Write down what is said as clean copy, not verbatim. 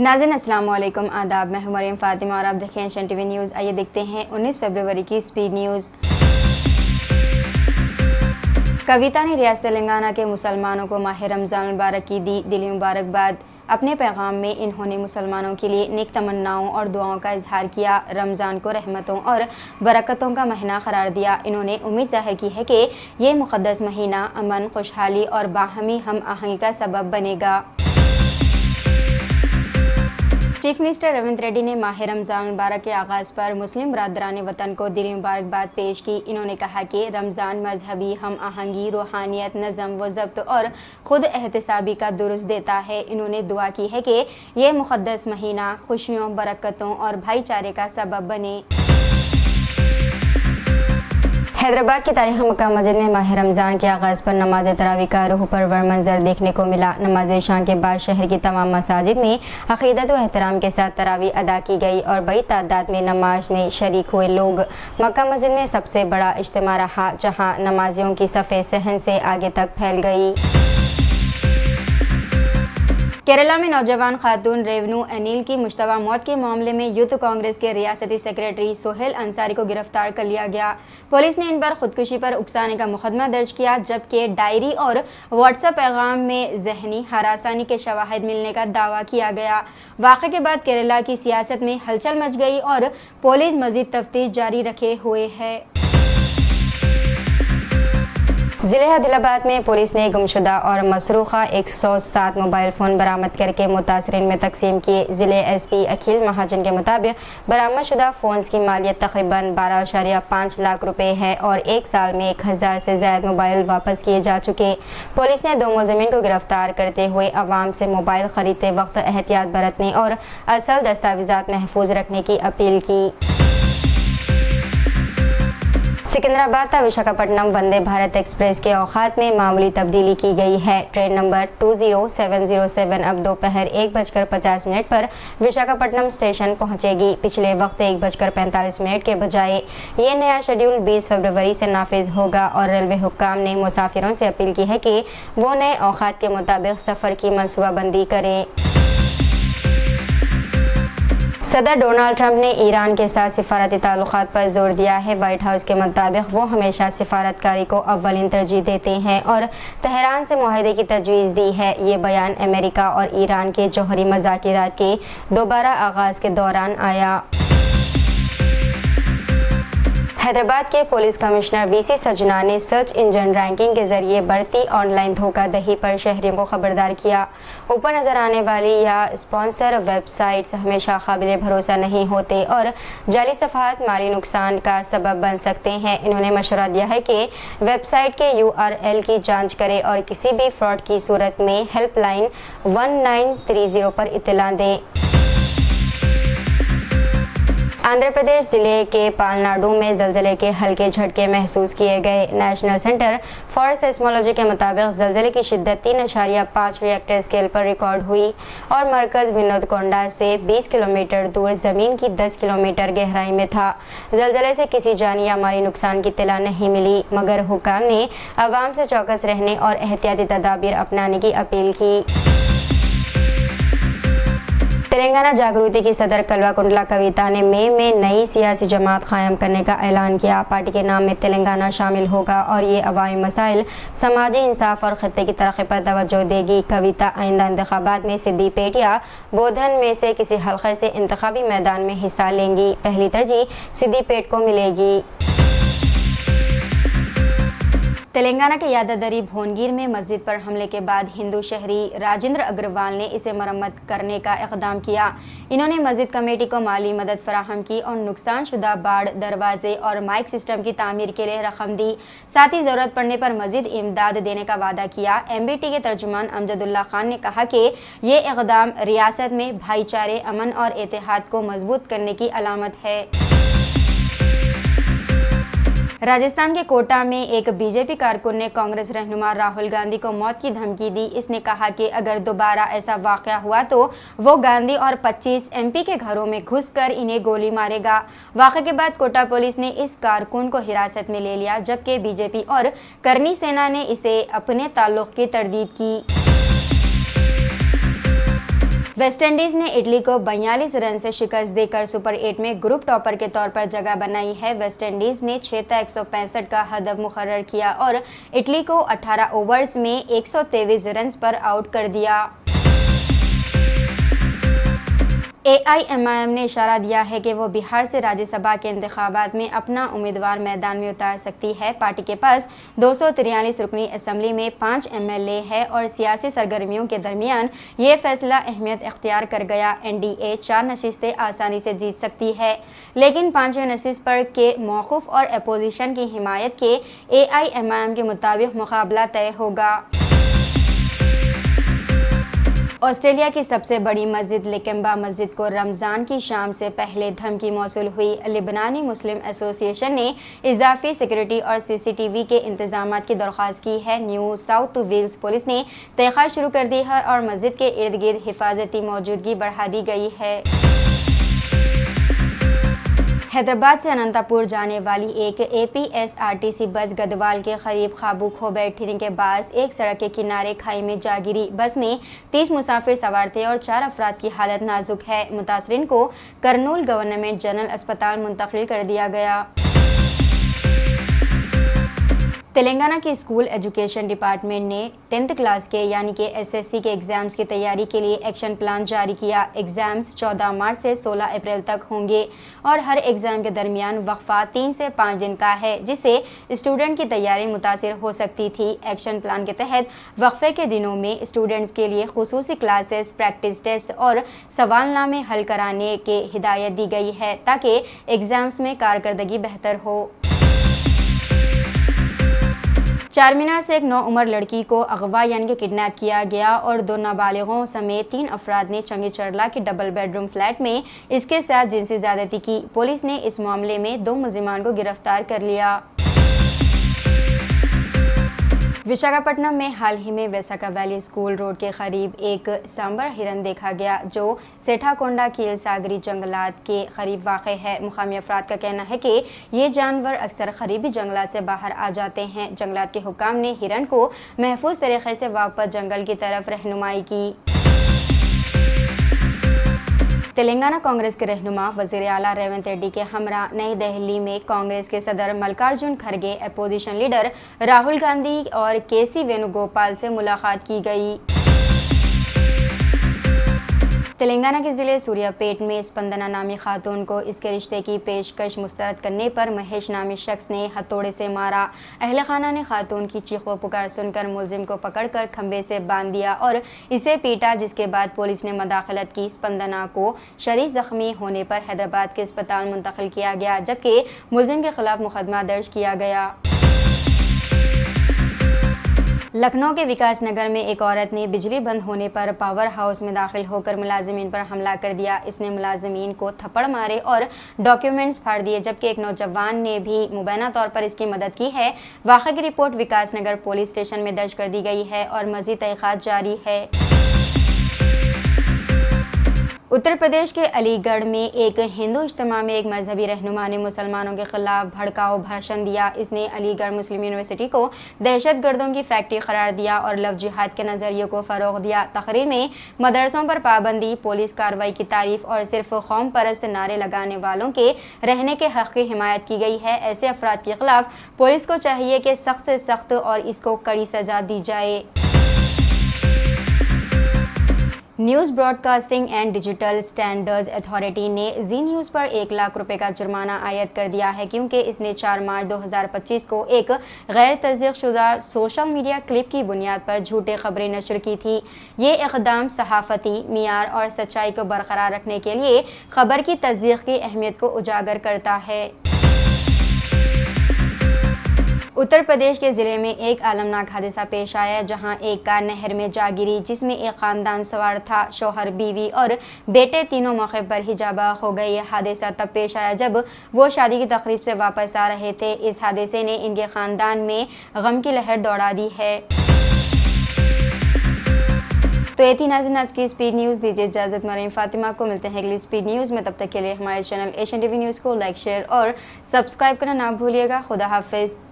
नाज़रीन अस्सलाम वालेकुम, आदाब। मैं हूं मरियम फातिमा और आप देखें एशन टीवी न्यूज़। आइए देखते हैं 19 फरवरी की स्पीड न्यूज़। कविता ने रियासत तेलंगाना के मुसलमानों को माह रमज़ान मुबारक की दी दिली मुबारकबाद। अपने पैगाम में इन्होंने मुसलमानों के लिए नेक तमन्नाओं और दुआओं का इजहार किया। रमज़ान को रहमतों और बरकतों का महीना करार दिया। इन्होंने उम्मीद जाहिर की है कि ये मुक़द्दस महीना अमन, खुशहाली और बाहमी हम आहंगी का सबब बनेगा। चीफ मिनिस्टर रेवंत रेड्डी ने माह रमज़ान मुबारक के आगाज़ पर मुस्लिम बरादरान वतन को दिली मुबारकबाद पेश की। इन्होंने कहा कि रमज़ान मजहबी हम आहंगी, रूहानियत, नज़म व ज़ब्त और ख़ुद एहतसाबी का दुरुस्त देता है। इन्होंने दुआ की है कि यह मुक़द्दस महीना खुशियों, बरकतों और भाईचारे का सबब बने। हैदराबाद की तारीख़ मक्का मस्जिद में माह रमज़ान के आगाज़ पर नमाज तरावी का रूह परवर मंजर देखने को मिला। नमाज शाम के बाद शहर की तमाम मसाजिद में अक़ीदत व एहतराम के साथ तरावी अदा की गई और बड़ी तादाद में नमाज में शरीक हुए लोग। मक्का मस्जिद में सबसे बड़ा इज्तिमा रहा, जहाँ नमाजियों की सफ़े सहन से आगे तक फैल गई। केरला में नौजवान खातून रेवनू अनिल की मुश्तबा मौत के मामले में यूथ कांग्रेस के रियासती सेक्रेटरी सोहेल अंसारी को गिरफ्तार कर लिया गया। पुलिस ने इन पर खुदकुशी पर उकसाने का मुकदमा दर्ज किया, जबकि डायरी और व्हाट्सएप पैगाम में जहनी हरासानी के शवाहिद मिलने का दावा किया गया। वाक़े के बाद केरला की सियासत में हलचल मच गई और पुलिस मज़ीद तफ्तीश जारी रखे हुए है। ज़िले आदिलाबाद में पुलिस ने गुमशुदा और मसरूखा 107 मोबाइल फ़ोन बरामद करके मुतासरीन में तकसीम किए। ज़िले एसपी अखिल महाजन के मुताबिक बरामदशुदा फ़ोन्स की मालियत तकरीबन 12.5 लाख रुपए है और एक साल में 1000 से ज़्यादा मोबाइल वापस किए जा चुके। पुलिस ने 2 मुलज़िमीन को गिरफ्तार करते हुए अवाम से मोबाइल ख़रीदते वक्त एहतियात बरतने और असल दस्तावेज़ात महफूज रखने की अपील की। सिकंदराबाद था विशाखापट्टनम वंदे भारत एक्सप्रेस के औकात में मामूली तब्दीली की गई है। ट्रेन नंबर 20707 अब दोपहर 1:50 पर विशाखापट्टनम स्टेशन पहुंचेगी। पिछले वक्त 1:45 के बजाय ये नया शेड्यूल 20 फरवरी से नाफिज होगा और रेलवे हुक्काम ने मुसाफिरों से अपील की है कि वो नए औकात के मुताबिक सफ़र की मनसूबाबंदी करें। सदर डोनाल्ड ट्रंप ने ईरान के साथ सिफारती ताल्लुकात पर जोर दिया है। वाइट हाउस के मुताबिक वो हमेशा सिफारतकारी को अव्वलीन तरजीह देते हैं और तेहरान से मुआहदे की तजवीज़ दी है। ये बयान अमेरिका और ईरान के जौहरी मज़ाकिरात के दोबारा आगाज़ के दौरान आया। हैदराबाद के पुलिस कमिश्नर वीसी सजना ने सर्च इंजन रैंकिंग के जरिए बढ़ती ऑनलाइन धोखाधड़ी पर शहरियों को खबरदार किया। ऊपर नजर आने वाली या स्पॉन्सर वेबसाइट्स हमेशा काबिल भरोसा नहीं होते और जाली सफ़ाहत माली नुकसान का सबब बन सकते हैं। इन्होंने मशवरा दिया है कि वेबसाइट के URL की जांच करें और किसी भी फ्रॉड की सूरत में हेल्पलाइन 1930 पर इत्तला दें। आंध्र प्रदेश ज़िले के पालनाडु में ज़लज़ले के हल्के झटके महसूस किए गए। नेशनल सेंटर फॉर सेस्मोलॉजी के मुताबिक ज़लज़ले की शिद्दत 3.5 रिएक्टर स्केल पर रिकॉर्ड हुई और मरकज़ विनोदकोंडा से 20 किलोमीटर दूर ज़मीन की 10 किलोमीटर गहराई में था। ज़लज़ले से किसी जानी या माली नुकसान की इत्तला नहीं मिली, मगर हुक्काम ने अवाम से चौकस रहने और एहतियाती तदाबीर अपनाने की अपील की। तेलंगाना जागृति की सदर कलवा कुंडला कविता ने मई में नई सियासी जमात कायम करने का ऐलान किया। पार्टी के नाम में तेलंगाना शामिल होगा और ये अवामी मसाइल, समाजी इंसाफ और खित्ते की तरक्की पर तवज्जो देगी। कविता आइंदा इंतखाबात में सिद्दीपेट या बोधन में से किसी हल्के से इंतखाबी मैदान में हिस्सा लेंगी। पहली तरजीह सिद्दीपेट को मिलेगी। तेलंगाना के यादादरी भोनगिर में मस्जिद पर हमले के बाद हिंदू शहरी राजेंद्र अग्रवाल ने इसे मरम्मत करने का इक़दाम किया। इन्होंने मस्जिद कमेटी को माली मदद फराहम की और नुकसान शुदा बाड़, दरवाजे और माइक सिस्टम की तामीर के लिए रकम दी। साथ ही ज़रूरत पड़ने पर मज़ीद इमदाद देने का वादा किया। MBT के तर्जुमान अमजदुल्ला खान ने कहा कि ये इक़दाम रियासत में भाईचारे, अमन और इत्तेहाद को मजबूत करने की अलामत है। राजस्थान के कोटा में एक बीजेपी कारकुन ने कांग्रेस रहनुमा राहुल गांधी को मौत की धमकी दी। इसने कहा कि अगर दोबारा ऐसा वाक़या हुआ तो वो गांधी और 25 MP के घरों में घुसकर इन्हें गोली मारेगा। वाक़े के बाद कोटा पुलिस ने इस कारकुन को हिरासत में ले लिया, जबकि बीजेपी और करनी सेना ने इसे अपने ताल्लुक़ की तरदीद की। वेस्ट इंडीज ने इटली को 42 रन से शिकस्त देकर सुपर 8 में ग्रुप टॉपर के तौर पर जगह बनाई है। वेस्ट इंडीज ने 6x165 का हदफ मुकर्रर किया और इटली को 18 ओवर्स में 123 रन पर आउट कर दिया। AIMIM ने इशारा दिया है कि वो बिहार से राज्यसभा के इंतखाबात में अपना उम्मीदवार मैदान में उतार सकती है। पार्टी के पास 243 रुकनी असम्बली में 5 MLA है और सियासी सरगर्मियों के दरमियान ये फैसला अहमियत इख्तियार कर गया। NDA 4 नशिस्तें आसानी से जीत सकती है, लेकिन 5वें नशिस्त पर के मौकूफ और अपोजिशन की हिमायत के AIMIM के मुताबिक मुकाबला तय होगा। ऑस्ट्रेलिया की सबसे बड़ी मस्जिद लिकम्बा मस्जिद को रमज़ान की शाम से पहले धमकी मौसूल हुई। लिबनानी मुस्लिम एसोसिएशन ने इजाफी सिक्योरिटी और CCTV के इंतजामात की दरख्वास्त की है। न्यू साउथ वेल्स पुलिस ने तहक़ीक़ात शुरू कर दी है और मस्जिद के इर्द गिर्द हिफाजती मौजूदगी बढ़ा दी गई है। हैदराबाद से अनंतपुर जाने वाली एक APSRTC बस गदवाल के करीब काबू खो बैठने के बाद एक सड़क के किनारे खाई में जा गिरी। बस में 30 मुसाफिर सवार थे और 4 अफराद की हालत नाजुक है। मुतासरीन को करनूल गवर्नमेंट जनरल अस्पताल मुंतकिल कर दिया गया। तेलंगाना के स्कूल एजुकेशन डिपार्टमेंट ने 10th क्लास के यानी कि SSC के एग्ज़ाम्स की तैयारी के लिए एक्शन प्लान जारी किया। एग्ज़ाम्स 14 मार्च से 16 अप्रैल तक होंगे और हर एग्ज़ाम के दरमियान वक्फा 3 से 5 दिन का है, जिससे स्टूडेंट की तैयारी मुतासिर हो सकती थी। एक्शन प्लान के तहत वक्फे के दिनों में स्टूडेंट्स के लिए खुसूसी क्लासेस, प्रैक्टिस टेस्ट और सवालनामे हल कराने के हिदायत दी गई है ताकि एग्ज़ाम्स में कारकर्दगी बेहतर हो। चारमीनार से एक 9 उम्र लड़की को अगवा यानी कि किडनैप किया गया और 2 नाबालिगों समेत 3 अफराद ने चंगी चरला के डबल बेडरूम फ्लैट में इसके साथ जिनसी ज़्यादती की। पुलिस ने इस मामले में 2 मुलजिमान को गिरफ्तार कर लिया। विशाखापट्टनम में हाल ही में वेसाका वैली स्कूल रोड के करीब एक सांबर हिरन देखा गया जो सेठाकोंडा कील सागरी जंगलात के करीब वाक़ है। मुकामी अफराद का कहना है कि ये जानवर अक्सर करीबी जंगलात से बाहर आ जाते हैं। जंगलात के हुकाम ने हिरन को महफूज तरीके से वापस जंगल की तरफ रहनुमाई की। तेलंगाना कांग्रेस के रहनुमा वज़ीर आला रेवंत रेड्डी के हमरा नई दिल्ली में कांग्रेस के सदर मल्लिकार्जुन खड़गे, अपोजिशन लीडर राहुल गांधी और KC वेणुगोपाल से मुलाकात की गई। तेलंगाना के ज़िले सूर्यापेट में स्पंदना नामी खातून को इसके रिश्ते की पेशकश मुस्तरद करने पर महेश नामी शख्स ने हथौड़े से मारा। अहले खाना ने खातून की चीखो पुकार सुनकर मुलजिम को पकड़कर खंबे से बांध दिया और इसे पीटा, जिसके बाद पुलिस ने मदाखलत की। स्पंदना को शदीद जख्मी होने पर हैदराबाद के अस्पताल मुंतकिल किया गया, जबकि मुलजिम के खिलाफ मुकदमा दर्ज किया गया। लखनऊ के विकास नगर में एक औरत ने बिजली बंद होने पर पावर हाउस में दाखिल होकर मुलाजिमीन पर हमला कर दिया। इसने मुलाजिमीन को थप्पड़ मारे और डॉक्यूमेंट्स फाड़ दिए, जबकि एक नौजवान ने भी मुबैना तौर पर इसकी मदद की है। वाक़े की रिपोर्ट विकास नगर पुलिस स्टेशन में दर्ज कर दी गई है और मज़ीद तहक़ीक़ात जारी है। उत्तर प्रदेश के अलीगढ़ में एक हिंदू इज्तिमा में एक मजहबी रहनुमा ने मुसलमानों के खिलाफ भड़काऊ भाषण दिया। इसने अलीगढ़ मुस्लिम यूनिवर्सिटी को दहशतगर्दों की फैक्ट्री करार दिया और लव जिहाद के नज़रिए को फ़रोग़ दिया। तकरीर में मदरसों पर पाबंदी, पुलिस कार्रवाई की तारीफ और सिर्फ कौम परस्त नारे लगाने वालों के रहने के हक़ की हिमायत की गई है। ऐसे अफराद के खिलाफ पुलिस को चाहिए कि सख्त से सख्त और इसको कड़ी सज़ा दी जाए। News broadcasting and digital standards authority ने जी न्यूज़ पर 1 लाख रुपए का जुर्माना आयद कर दिया है, क्योंकि इसने 4 मार्च 2025 को एक गैर तस्दीक़शुदा सोशल मीडिया क्लिप की बुनियाद पर झूठे खबरें नशर की थी। ये इक़दाम सहाफ़ती मियार और सच्चाई को बरकरार रखने के लिए खबर की तस्दीक़ की अहमियत को उजागर करता है। उत्तर प्रदेश के ज़िले में एक आलमनाक हादसा पेश आया, जहां एक कार नहर में जा गिरी, जिसमें एक ख़ानदान सवार था। शौहर, बीवी और बेटे तीनों मौके पर ही जाबाग हो गए। यह हादसा तब पेश आया जब वो शादी की तकरीब से वापस आ रहे थे। इस हादसे ने इनके ख़ानदान में गम की लहर दौड़ा दी है। तो ये थी नाज़रीन आज की स्पीड न्यूज़। दीजिए इजाज़त, मरीम फातिमा को मिलते हैं अगली स्पीड न्यूज़ में। तब तक के लिए हमारे चैनल एशियन टीवी न्यूज़ को लाइक, शेयर और सब्सक्राइब करना ना भूलिएगा। खुदा हाफिज़।